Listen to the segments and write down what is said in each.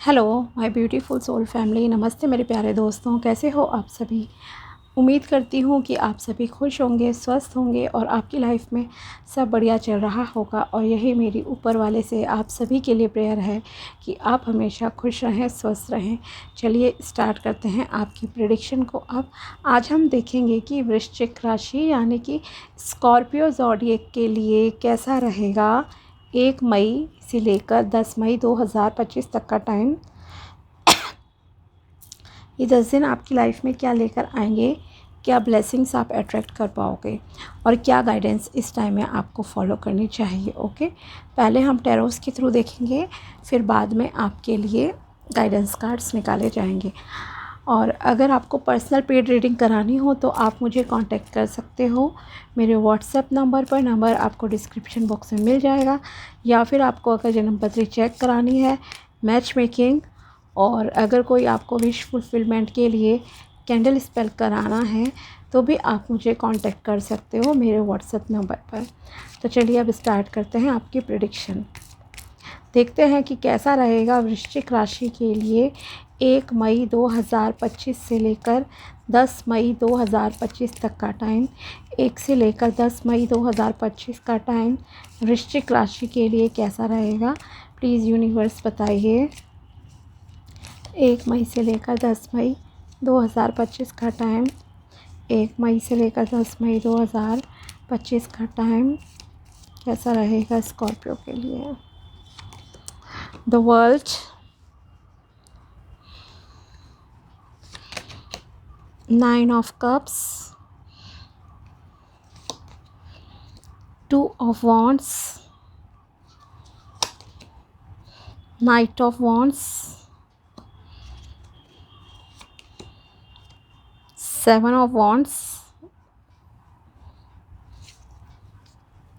Hello my beautiful soul family. नमस्ते मेरे प्यारे दोस्तों, कैसे हो आप सभी। उम्मीद करती हूँ कि आप सभी खुश होंगे, स्वस्थ होंगे और आपकी लाइफ में सब बढ़िया चल रहा होगा। और यही मेरी ऊपर वाले से आप सभी के लिए प्रेयर है कि आप हमेशा खुश रहें, स्वस्थ रहें। चलिए स्टार्ट करते हैं आपकी प्रेडिक्शन को। अब आज हम देखेंगे कि वृश्चिक राशि यानी कि स्कॉर्पियो ज़ोडिएक के लिए कैसा रहेगा 1 मई से लेकर 10 मई 2025 तक का टाइम। ये 10 दिन आपकी लाइफ में क्या लेकर आएंगे, क्या ब्लेसिंग्स आप अट्रैक्ट कर पाओगे और क्या गाइडेंस इस टाइम में आपको फॉलो करनी चाहिए। ओके, पहले हम टैरोस के थ्रू देखेंगे, फिर बाद में आपके लिए गाइडेंस कार्ड्स निकाले जाएंगे। और अगर आपको पर्सनल पेड रीडिंग करानी हो तो आप मुझे कांटेक्ट कर सकते हो मेरे व्हाट्सएप नंबर पर। नंबर आपको डिस्क्रिप्शन बॉक्स में मिल जाएगा। या फिर आपको अगर जन्म पत्री चेक करानी है, मैच मेकिंग, और अगर कोई आपको विश फुलफिलमेंट के लिए कैंडल स्पेल कराना है तो भी आप मुझे कांटेक्ट कर सकते हो मेरे व्हाट्सएप नंबर पर। तो चलिए अब स्टार्ट करते हैं आपकी प्रेडिक्शन। देखते हैं कि कैसा रहेगा वृश्चिक राशि के लिए 1 मई 2025 से लेकर 10 मई 2025 तक का टाइम। 1 से लेकर 10 मई 2025 का टाइम वृश्चिक राशि के लिए कैसा रहेगा, प्लीज़ यूनिवर्स बताइए। 1 मई से लेकर 10 मई 2025 का टाइम। 1 मई से लेकर 10 मई 2025 का टाइम कैसा रहेगा स्कॉर्पियो के लिए। The world, nine of cups, 2 of wands, night of wands, 7 of wands,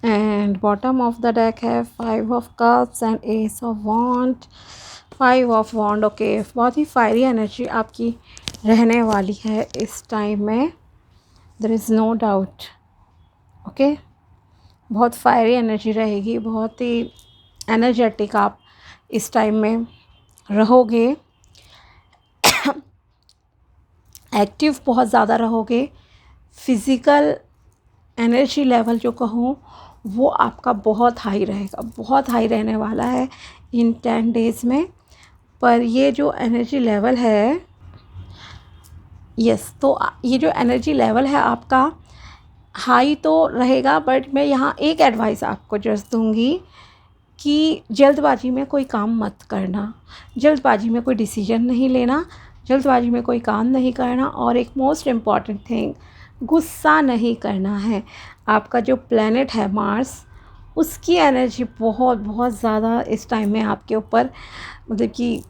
and bottom of the deck है 5 of cups and ace of wand, 5 of wand। Okay, बहुत ही फायरी एनर्जी आपकी रहने वाली है इस टाइम में, there is no doubt. Okay, बहुत fiery energy रहेगी, बहुत ही एनर्जेटिक आप इस टाइम में रहोगे। एक्टिव बहुत ज़्यादा रहोगे। फिज़िकल एनर्जी लेवल जो कहूँ वो आपका बहुत हाई रहेगा, बहुत हाई रहने वाला है इन 10 डेज़ में। पर ये जो एनर्जी लेवल है, यस, तो ये जो एनर्जी लेवल है आपका हाई तो रहेगा। बट मैं यहाँ एक एडवाइस आपको जस्ट दूँगी कि जल्दबाजी में कोई काम मत करना, जल्दबाजी में कोई डिसीजन नहीं लेना, जल्दबाजी में कोई काम नहीं करना। और एक मोस्ट इम्पॉर्टेंट थिंग, गुस्सा नहीं करना है। आपका जो प्लैनेट है मार्स, उसकी एनर्जी बहुत बहुत ज़्यादा इस टाइम में आपके ऊपर, मतलब कि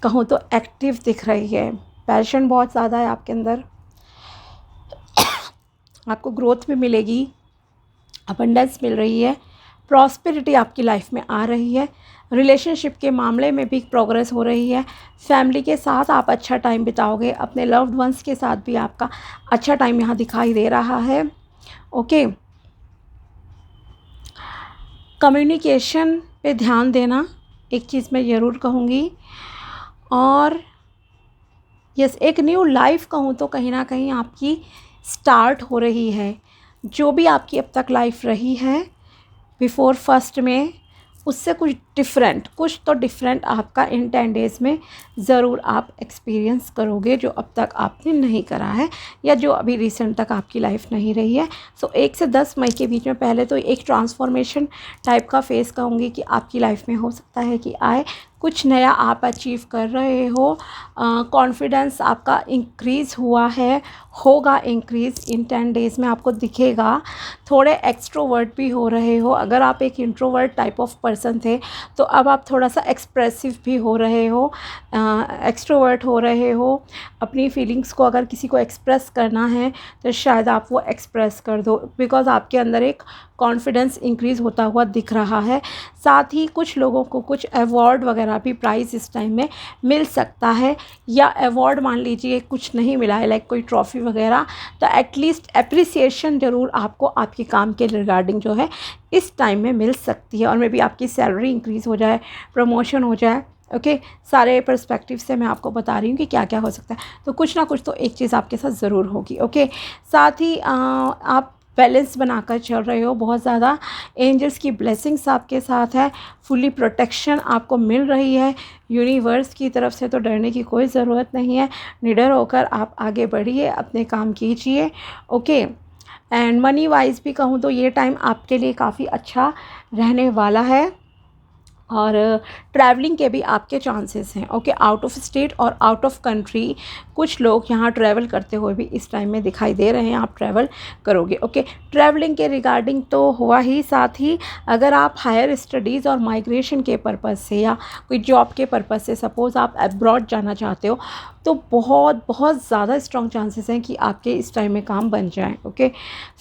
कहूँ तो एक्टिव दिख रही है। पैशन बहुत ज़्यादा है आपके अंदर, आपको ग्रोथ भी मिलेगी, अबंडेंस मिल रही है, प्रॉस्पेरिटी आपकी लाइफ में आ रही है। रिलेशनशिप के मामले में भी प्रोग्रेस हो रही है। फैमिली के साथ आप अच्छा टाइम बिताओगे, अपने लव्ड वंस के साथ भी आपका अच्छा टाइम यहाँ दिखाई दे रहा है। ओके, कम्युनिकेशन पे ध्यान देना, एक चीज़ मैं ज़रूर कहूँगी। और यस, एक न्यू लाइफ कहूँ तो कहीं ना कहीं आपकी स्टार्ट हो रही है। जो भी आपकी अब तक लाइफ रही है बिफोर 1 में, उससे कुछ तो डिफरेंट आपका इन 10 डेज़ में ज़रूर आप एक्सपीरियंस करोगे, जो अब तक आपने नहीं करा है या जो अभी रिसेंट तक आपकी लाइफ नहीं रही है। सो 1 से 10 मई के बीच में पहले तो एक ट्रांसफॉर्मेशन टाइप का फेस कहूँगी कि आपकी लाइफ में हो सकता है कि आए। कुछ नया आप अचीव कर रहे हो, कॉन्फिडेंस आपका इंक्रीज़ हुआ है, होगा इंक्रीज़ इन 10 डेज़ में, आपको दिखेगा। थोड़े एक्सट्रोवर्ट भी हो रहे हो। अगर आप एक इंट्रोवर्ट टाइप ऑफ पर्सन थे तो अब आप थोड़ा सा एक्सप्रेसिव भी हो रहे हो, एक्सट्रोवर्ट हो रहे हो। अपनी फीलिंग्स को अगर किसी को एक्सप्रेस करना है तो शायद आप वो एक्सप्रेस कर दो, बिकॉज़ आपके अंदर एक कॉन्फिडेंस इंक्रीज़ होता हुआ दिख रहा है। साथ ही कुछ लोगों को कुछ अवार्ड वगैरह भी प्राइज़ इस टाइम में मिल सकता है, या अवार्ड मान लीजिए कुछ नहीं मिला है लाइक कोई ट्रॉफ़ी वगैरह, तो एटलीस्ट एप्रिसिएशन ज़रूर आपको आपके काम के रिगार्डिंग जो है इस टाइम में मिल सकती है। और मे बी आपकी सैलरी इंक्रीज़ हो जाए, प्रमोशन हो जाए, ओके, सारे पर्सपेक्टिव से मैं आपको बता रही हूँ कि क्या क्या हो सकता है। तो कुछ ना कुछ तो एक चीज़ आपके साथ ज़रूर होगी। ओके, साथ ही आप बैलेंस बनाकर चल रहे हो, बहुत ज़्यादा एंजल्स की ब्लेसिंग्स आपके साथ है, फुली प्रोटेक्शन आपको मिल रही है यूनिवर्स की तरफ से। तो डरने की कोई ज़रूरत नहीं है, निडर होकर आप आगे बढ़िए, अपने काम कीजिए। ओके, एंड मनी वाइज भी कहूँ तो ये टाइम आपके लिए काफ़ी अच्छा रहने वाला है, और ट्रैवलिंग के भी आपके चांसेस हैं। ओके, आउट ऑफ स्टेट और आउट ऑफ कंट्री कुछ लोग यहाँ ट्रैवल करते हुए भी इस टाइम में दिखाई दे रहे हैं, आप ट्रैवल करोगे। ओके, ट्रैवलिंग के रिगार्डिंग तो हुआ ही, साथ ही अगर आप हायर स्टडीज़ और माइग्रेशन के पर्पज़ से या कोई जॉब के पर्पज़ से सपोज़ आप अब्रॉड जाना चाहते हो, तो बहुत बहुत ज़्यादा स्ट्रॉन्ग चांसेस हैं कि आपके इस टाइम में काम बन जाएं। ओके,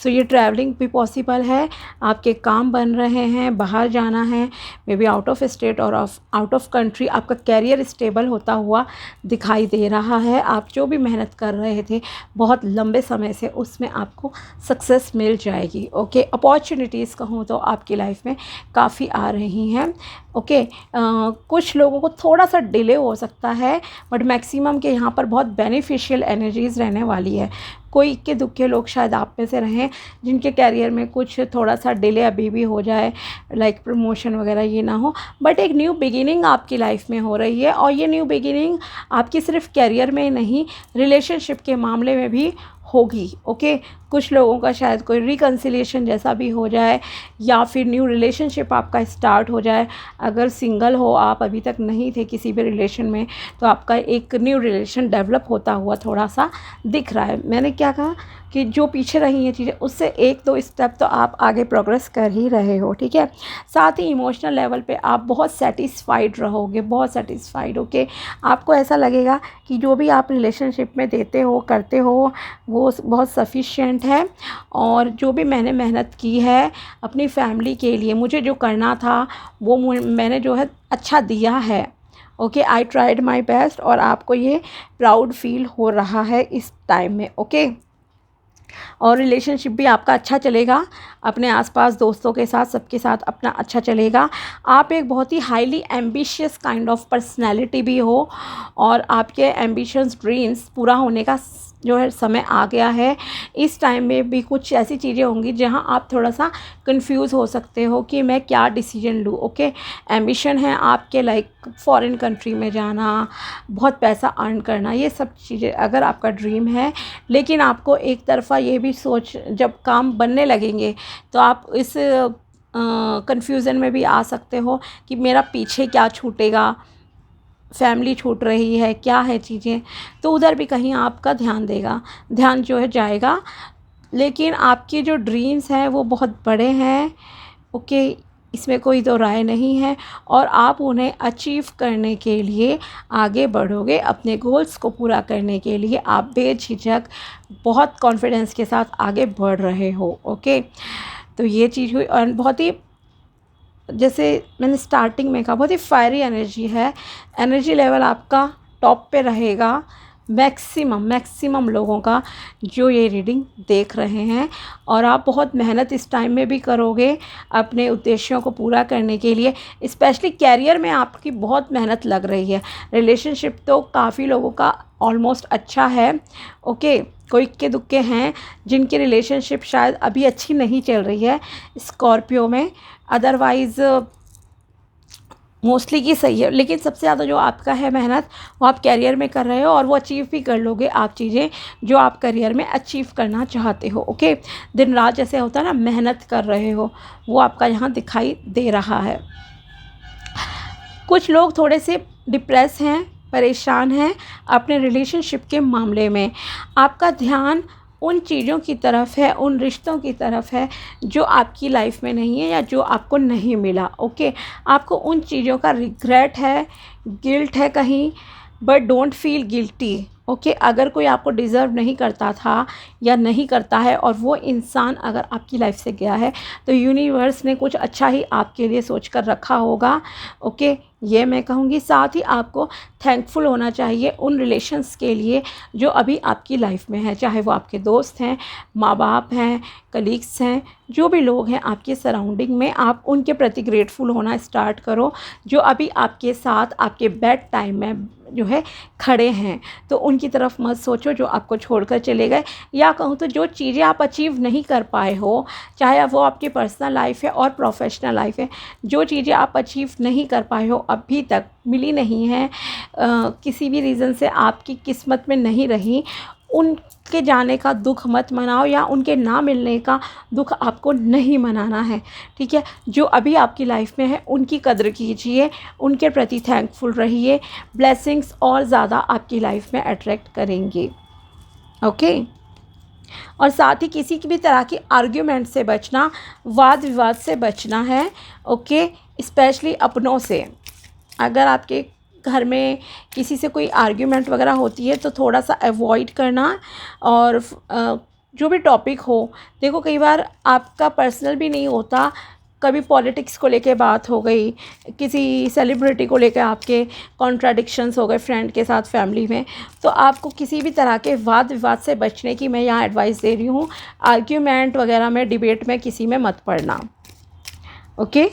सो ये ट्रैवलिंग भी पॉसिबल है, आपके काम बन रहे हैं, बाहर जाना है, may be out of state और आउट ऑफ कंट्री। आपका कैरियर स्टेबल होता हुआ दिखाई दे रहा है, आप जो भी मेहनत कर रहे थे बहुत लंबे समय से, उसमें आपको सक्सेस मिल जाएगी। ओके, अपॉर्चुनिटीज़ कहूँ तो आपकी लाइफ में काफ़ी आ रही हैं। ओके, कुछ लोगों को थोड़ा सा डिले हो सकता है, बट मैक्सिमम के यहाँ पर बहुत बेनिफिशियल एनर्जीज़ रहने वाली है। कोई इक्के दुक्के लोग शायद आप में से रहें जिनके कैरियर में कुछ थोड़ा सा डिले अभी भी हो जाए, लाइक प्रमोशन वगैरह ये ना हो, बट एक न्यू बिगिनिंग आपकी लाइफ में हो रही है। और ये न्यू बिगिनिंग आपकी सिर्फ कैरियर में नहीं, रिलेशनशिप के मामले में भी होगी। ओके, कुछ लोगों का शायद कोई रिकन्सिलिएशन जैसा भी हो जाए, या फिर न्यू रिलेशनशिप आपका स्टार्ट हो जाए। अगर सिंगल हो आप, अभी तक नहीं थे किसी भी रिलेशन में, तो आपका एक न्यू रिलेशन डेवलप होता हुआ थोड़ा सा दिख रहा है। मैंने क्या कहा कि जो पीछे रही हैं चीज़ें, उससे एक दो स्टेप तो आप आगे प्रोग्रेस कर ही रहे हो। ठीक है, साथ ही इमोशनल लेवल पे आप बहुत सेटिस्फाइड रहोगे, बहुत सेटिस्फाइड। ओके, आपको ऐसा लगेगा कि जो भी आप रिलेशनशिप में देते हो, करते हो, वो बहुत सफिशिएंट है, और जो भी मैंने मेहनत की है अपनी फैमिली के लिए, मुझे जो करना था वो मैंने जो है अच्छा दिया है। Okay, I tried my best, और आपको ये प्राउड फील हो रहा है इस टाइम में। ओके, और रिलेशनशिप भी आपका अच्छा चलेगा, अपने आसपास दोस्तों के साथ, सबके साथ अपना अच्छा चलेगा। आप एक बहुत ही highly ambitious kind of personality भी हो, और आपके एम्बिशंस, ड्रीम्स पूरा होने का जो है समय आ गया है। इस टाइम में भी कुछ ऐसी चीज़ें होंगी जहां आप थोड़ा सा कंफ्यूज हो सकते हो कि मैं क्या डिसीजन लूँ। ओके, एम्बिशन है आपके, लाइक फॉरेन कंट्री में जाना, बहुत पैसा अर्न करना, ये सब चीज़ें अगर आपका ड्रीम है, लेकिन आपको एक तरफ़ा ये भी सोच, जब काम बनने लगेंगे तो आप इस कन्फ्यूज़न में भी आ सकते हो कि मेरा पीछे क्या छूटेगा, फैमिली छूट रही है, क्या है चीज़ें, तो उधर भी कहीं आपका ध्यान जो है जाएगा। लेकिन आपके जो ड्रीम्स हैं वो बहुत बड़े हैं। ओके, इसमें कोई दो राय नहीं है, और आप उन्हें अचीव करने के लिए आगे बढ़ोगे। अपने गोल्स को पूरा करने के लिए आप बेझिझक, बहुत कॉन्फिडेंस के साथ आगे बढ़ रहे हो। ओके, तो ये चीज़ हुई, और बहुत ही, जैसे मैंने स्टार्टिंग में कहा, बहुत ही फायरी एनर्जी है, एनर्जी लेवल आपका टॉप पे रहेगा। मैक्सिमम लोगों का जो ये रीडिंग देख रहे हैं, और आप बहुत मेहनत इस टाइम में भी करोगे अपने उद्देश्यों को पूरा करने के लिए। स्पेशली कैरियर में आपकी बहुत मेहनत लग रही है। रिलेशनशिप तो काफ़ी लोगों का ऑलमोस्ट अच्छा है। ओके, कोई इक्के दुक्के हैं जिनकी रिलेशनशिप शायद अभी अच्छी नहीं चल रही है स्कॉर्पियो में, अदरवाइज़ मोस्टली की सही है। लेकिन सबसे ज़्यादा जो आपका है मेहनत, वो आप करियर में कर रहे हो, और वो अचीव भी कर लोगे आप चीज़ें जो आप करियर में अचीव करना चाहते हो। ओके, दिन रात जैसे होता है ना, मेहनत कर रहे हो, वो आपका यहाँ दिखाई दे रहा है। कुछ लोग थोड़े से डिप्रेस हैं, परेशान हैं अपने रिलेशनशिप के मामले में। आपका ध्यान उन चीज़ों की तरफ है, उन रिश्तों की तरफ है जो आपकी लाइफ में नहीं है या जो आपको नहीं मिला। ओके, आपको उन चीज़ों का रिग्रेट है, गिल्ट है कहीं, but don't feel guilty. Okay अगर कोई आपको डिज़र्व नहीं करता था या नहीं करता है और वो इंसान अगर आपकी लाइफ से गया है तो यूनिवर्स ने कुछ अच्छा ही आपके लिए सोच कर रखा होगा। ओके ये मैं कहूँगी। साथ ही आपको थैंकफुल होना चाहिए उन रिलेशंस के लिए जो अभी आपकी लाइफ में है, चाहे वो आपके दोस्त हैं, माँ बाप हैं, कलीग्स हैं, जो भी लोग हैं आपके सराउंडिंग में, आप उनके प्रति ग्रेटफुल होना स्टार्ट करो जो अभी आपके साथ आपके बैड टाइम में जो है खड़े हैं। तो उनकी तरफ मत सोचो जो आपको छोड़कर चले गए, या कहूँ तो जो चीज़ें आप अचीव नहीं कर पाए हो, चाहे वो आपकी पर्सनल लाइफ है और प्रोफेशनल लाइफ है, जो चीज़ें आप अचीव नहीं कर पाए हो, अभी तक मिली नहीं है, किसी भी रीज़न से आपकी किस्मत में नहीं रही, उनके जाने का दुख मत मनाओ या उनके ना मिलने का दुख आपको नहीं मनाना है। ठीक है, जो अभी आपकी लाइफ में है उनकी कदर कीजिए, उनके प्रति थैंकफुल रहिए, ब्लेसिंग्स और ज़्यादा आपकी लाइफ में अट्रैक्ट करेंगे। ओके और साथ ही किसी की भी तरह की आर्ग्यूमेंट से बचना, वाद विवाद से बचना है। ओके स्पेशली अपनों से। अगर आपके घर में किसी से कोई आर्ग्यूमेंट वगैरह होती है तो थोड़ा सा अवॉइड करना। और जो भी टॉपिक हो, देखो कई बार आपका पर्सनल भी नहीं होता, कभी पॉलिटिक्स को लेके बात हो गई, किसी सेलिब्रिटी को लेकर आपके कॉन्ट्राडिक्शंस हो गए फ्रेंड के साथ, फैमिली में, तो आपको किसी भी तरह के वाद विवाद से बचने की मैं यहाँ एडवाइस दे रही हूँ। आर्ग्यूमेंट वगैरह में, डिबेट में किसी में मत पड़ना। ओके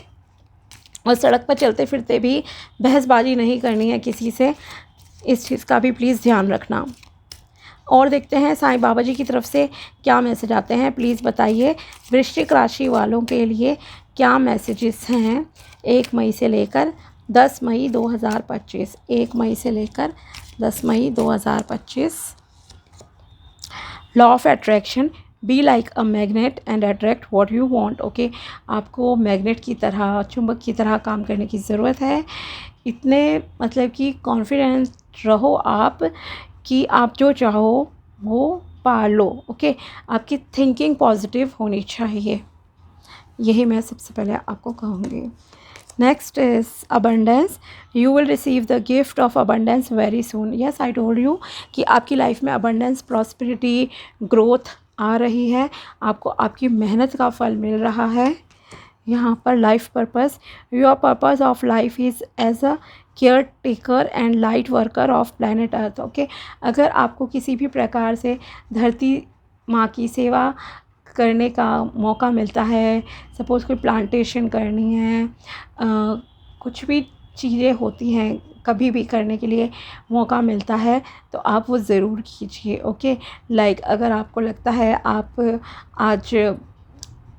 और सड़क पर चलते फिरते भी बहसबाजी नहीं करनी है किसी से, इस चीज़ का भी प्लीज़ ध्यान रखना। और देखते हैं साईं बाबा जी की तरफ से क्या मैसेज आते हैं, प्लीज़ बताइए। वृश्चिक राशि वालों के लिए क्या मैसेजेस हैं 1 मई से लेकर 10 मई 2025। 1 मई से लेकर 10 मई 2025। Law of attraction, be like a magnet and attract what you want. Okay आपको मैग्नेट की तरह, चुंबक की तरह काम करने की ज़रूरत है। इतने मतलब कि कॉन्फिडेंस रहो आप कि आप जो चाहो वो पा लो। ओके आपकी थिंकिंग पॉजिटिव होनी चाहिए, यही मैं सबसे पहले आपको कहूँगी। Next is abundance, you will receive the gift of abundance very soon. Yes I told you कि आपकी लाइफ में अबंडेंस, प्रॉस्पेरिटी, ग्रोथ आ रही है, आपको आपकी मेहनत का फल मिल रहा है। यहाँ पर life purpose, your purpose of life is as a caretaker and light worker of planet Earth. Okay अगर आपको किसी भी प्रकार से धरती माँ की सेवा करने का मौका मिलता है, सपोज़ कोई प्लांटेशन करनी है, कुछ भी चीज़ें होती हैं कभी भी करने के लिए मौका मिलता है तो आप वो ज़रूर कीजिए। ओके लाइक अगर आपको लगता है आप आज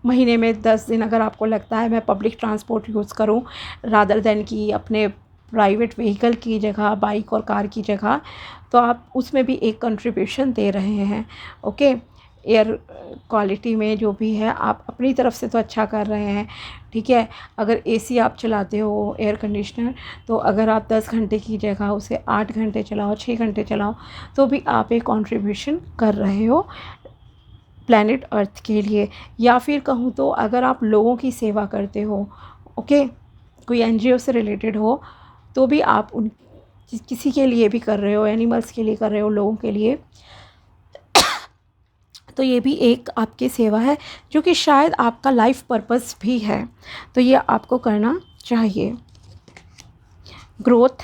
महीने में 10 दिन अगर आपको लगता है मैं पब्लिक ट्रांसपोर्ट यूज़ करूं रादर देन कि अपने प्राइवेट व्हीकल की जगह, बाइक और कार की जगह, तो आप उसमें भी एक कंट्रीब्यूशन दे रहे हैं। ओके एयर क्वालिटी में जो भी है आप अपनी तरफ से तो अच्छा कर रहे हैं। ठीक है अगर एसी आप चलाते हो, एयर कंडीशनर, तो अगर आप 10 घंटे की जगह उसे 8 घंटे चलाओ, 6 घंटे चलाओ, तो भी आप एक कंट्रीब्यूशन कर रहे हो प्लैनेट अर्थ के लिए। या फिर कहूँ तो अगर आप लोगों की सेवा करते हो, ओके कोई एनजीओ से रिलेटेड हो, तो भी आप उन किसी के लिए भी कर रहे हो, एनिमल्स के लिए कर रहे हो, लोगों के लिए, तो ये भी एक आपकी सेवा है जो कि शायद आपका लाइफ पर्पस भी है, तो ये आपको करना चाहिए। Growth,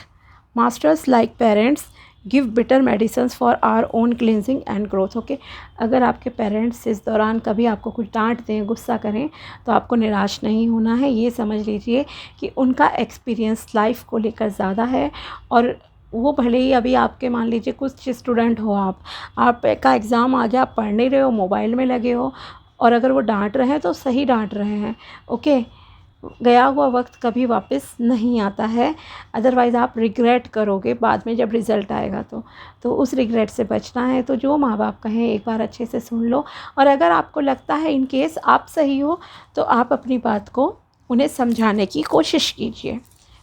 masters like parents give better medicines for our own cleansing and growth. Okay अगर आपके पेरेंट्स इस दौरान कभी आपको कुछ डांट दें, गुस्सा करें, तो आपको निराश नहीं होना है। ये समझ लीजिए कि उनका एक्सपीरियंस लाइफ को लेकर ज़्यादा है, और वो भले ही अभी आपके मान लीजिए कुछ स्टूडेंट हो, आपका एग्ज़ाम आ गया, आप पढ़ नहीं रहे हो, मोबाइल में लगे हो, और अगर वो डांट रहे हैं तो सही डांट रहे हैं। ओके गया हुआ वक्त कभी वापस नहीं आता है, अदरवाइज़ आप रिग्रेट करोगे बाद में जब रिज़ल्ट आएगा तो उस रिग्रेट से बचना है। तो जो माँ बाप कहें एक बार अच्छे से सुन लो, और अगर आपको लगता है इन केस आप सही हो तो आप अपनी बात को उन्हें समझाने की कोशिश कीजिए।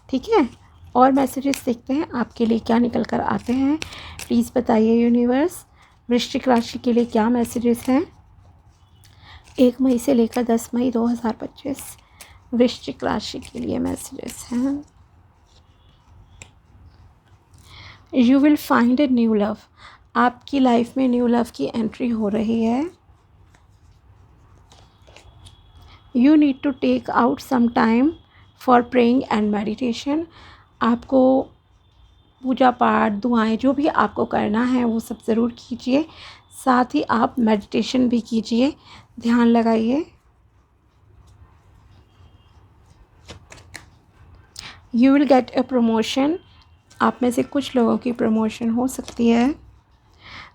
ठीक है और मैसेजेस देखते हैं आपके लिए क्या निकल कर आते हैं, प्लीज़ बताइए यूनिवर्स। वृश्चिक राशि के लिए क्या मैसेजेस हैं 1 मई से लेकर 10 मई 2025। वृश्चिक राशि के लिए मैसेजेस हैं, you will find a new love. आपकी लाइफ में न्यू लव की एंट्री हो रही है। You need to take out some time for praying and meditation. आपको पूजा पाठ, दुआएं, जो भी आपको करना है वो सब ज़रूर कीजिए। साथ ही आप मेडिटेशन भी कीजिए, ध्यान लगाइए। You will get a promotion. आप में से कुछ लोगों की प्रमोशन हो सकती है।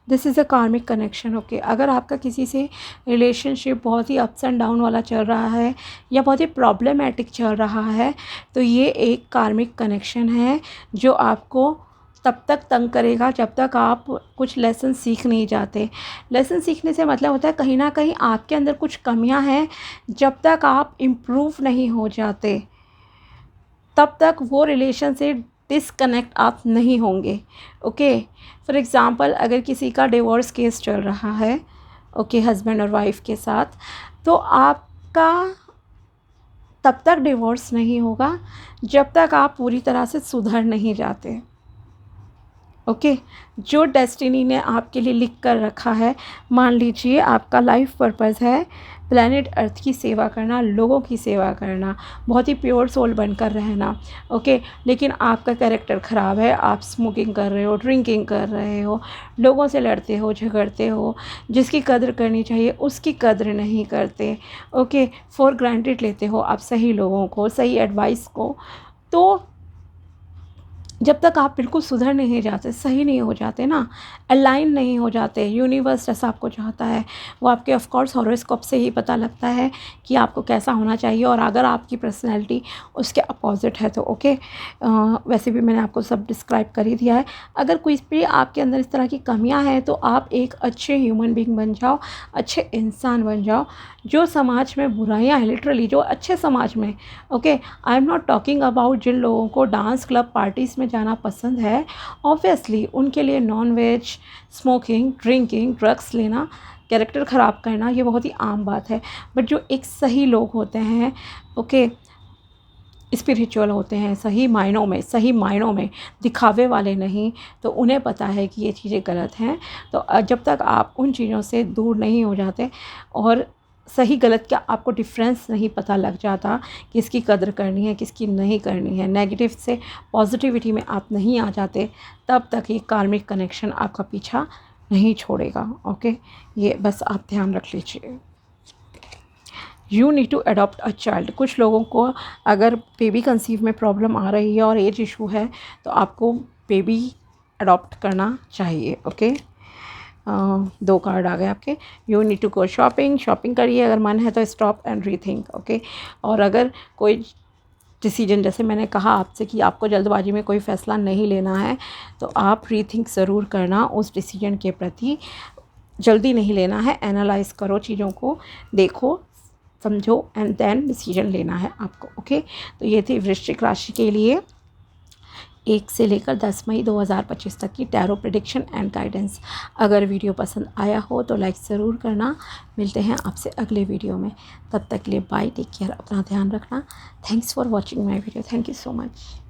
This is a karmic connection. Okay, अगर आपका किसी से रिलेशनशिप बहुत ही अप्स एंड डाउन वाला चल रहा है या बहुत ही प्रॉब्लमेटिक चल रहा है, तो ये एक कार्मिक कनेक्शन है जो आपको तब तक तंग करेगा जब तक आप कुछ लेसन सीख नहीं जाते। लेसन सीखने से मतलब होता है कहीं ना कहीं आपके अंदर कुछ कमियां हैं, जब तक आप इम्प्रूव नहीं हो जाते तब तक वो रिलेशन से डिसकनेक्ट आप नहीं होंगे। ओके, फॉर एग्ज़ाम्पल अगर किसी का डिवोर्स केस चल रहा है, ओके, हस्बैंड और वाइफ के साथ, तो आपका तब तक डिवोर्स नहीं होगा जब तक आप पूरी तरह से सुधर नहीं जाते। ओके, जो डेस्टिनी ने आपके लिए लिख कर रखा है, मान लीजिए आपका लाइफ पर्पस है प्लैनेट अर्थ की सेवा करना, लोगों की सेवा करना, बहुत ही प्योर सोल बनकर रहना। ओके, लेकिन आपका कैरेक्टर ख़राब है, आप स्मोकिंग कर रहे हो, ड्रिंकिंग कर रहे हो, लोगों से लड़ते हो, झगड़ते हो, जिसकी कद्र करनी चाहिए उसकी कद्र नहीं करते। ओके, फॉर ग्रांटेड लेते हो आप सही लोगों को, सही एडवाइस को। तो जब तक आप बिल्कुल सुधर नहीं जाते, सही नहीं हो जाते ना, अलाइन नहीं हो जाते, यूनिवर्स जैसा आपको चाहता है वो आपके ऑफ कोर्स हॉरोस्कोप से ही पता लगता है कि आपको कैसा होना चाहिए। और अगर आपकी पर्सनैलिटी उसके अपोजिट है तो ओके, वैसे भी मैंने आपको सब डिस्क्राइब कर ही दिया है। अगर कोई भी आपके अंदर इस तरह की कमियां हैं तो आप एक अच्छे ह्यूमन बीइंग बन जाओ, अच्छे इंसान बन जाओ। जो समाज में बुराइयां हैं, लिटरली जो अच्छे समाज में, okay, I am not talking about जिन लोगों को डांस क्लब पार्टीज़ में जाना पसंद है, ऑब्वियसली उनके लिए non veg, smoking, drinking, drugs लेना, कैरेक्टर ख़राब करना ये बहुत ही आम बात है। बट जो एक सही लोग होते हैं, ओके, स्पिरिचुअल होते हैं, सही मायनों में दिखावे वाले नहीं, तो उन्हें पता है कि ये चीज़ें गलत हैं। तो जब तक आप उन चीज़ों से दूर नहीं हो जाते और सही गलत का आपको डिफरेंस नहीं पता लग जाता, किसकी कद्र करनी है किसकी नहीं करनी है, नेगेटिव से पॉजिटिविटी में आप नहीं आ जाते, तब तक ये कार्मिक कनेक्शन आपका पीछा नहीं छोड़ेगा। ओके, ये बस आप ध्यान रख लीजिए। You need to adopt a child. कुछ लोगों को अगर बेबी कंसीव में प्रॉब्लम आ रही है और एज इशू है तो आपको बेबी अडॉप्ट करना चाहिए। ओके, 2 कार्ड आ गए आपके। You need to go shopping करिए, अगर मन है तो स्टॉप एंड रीथिंक। ओके, और अगर कोई डिसीजन, जैसे मैंने कहा आपसे कि आपको जल्दबाजी में कोई फ़ैसला नहीं लेना है, तो आप रीथिंक ज़रूर करना उस डिसीजन के प्रति। जल्दी नहीं लेना है, एनालाइज़ करो चीज़ों को, देखो समझो एंड देन डिसीजन लेना है आपको। ओके, तो ये थी वृश्चिक राशि के लिए 1 से लेकर 10 मई 2025 तक की टैरो प्रेडिक्शन एंड गाइडेंस। अगर वीडियो पसंद आया हो तो लाइक ज़रूर करना। मिलते हैं आपसे अगले वीडियो में, तब तक के लिए बाय, टेक केयर, अपना ध्यान रखना। Thanks for watching my video, thank you so much.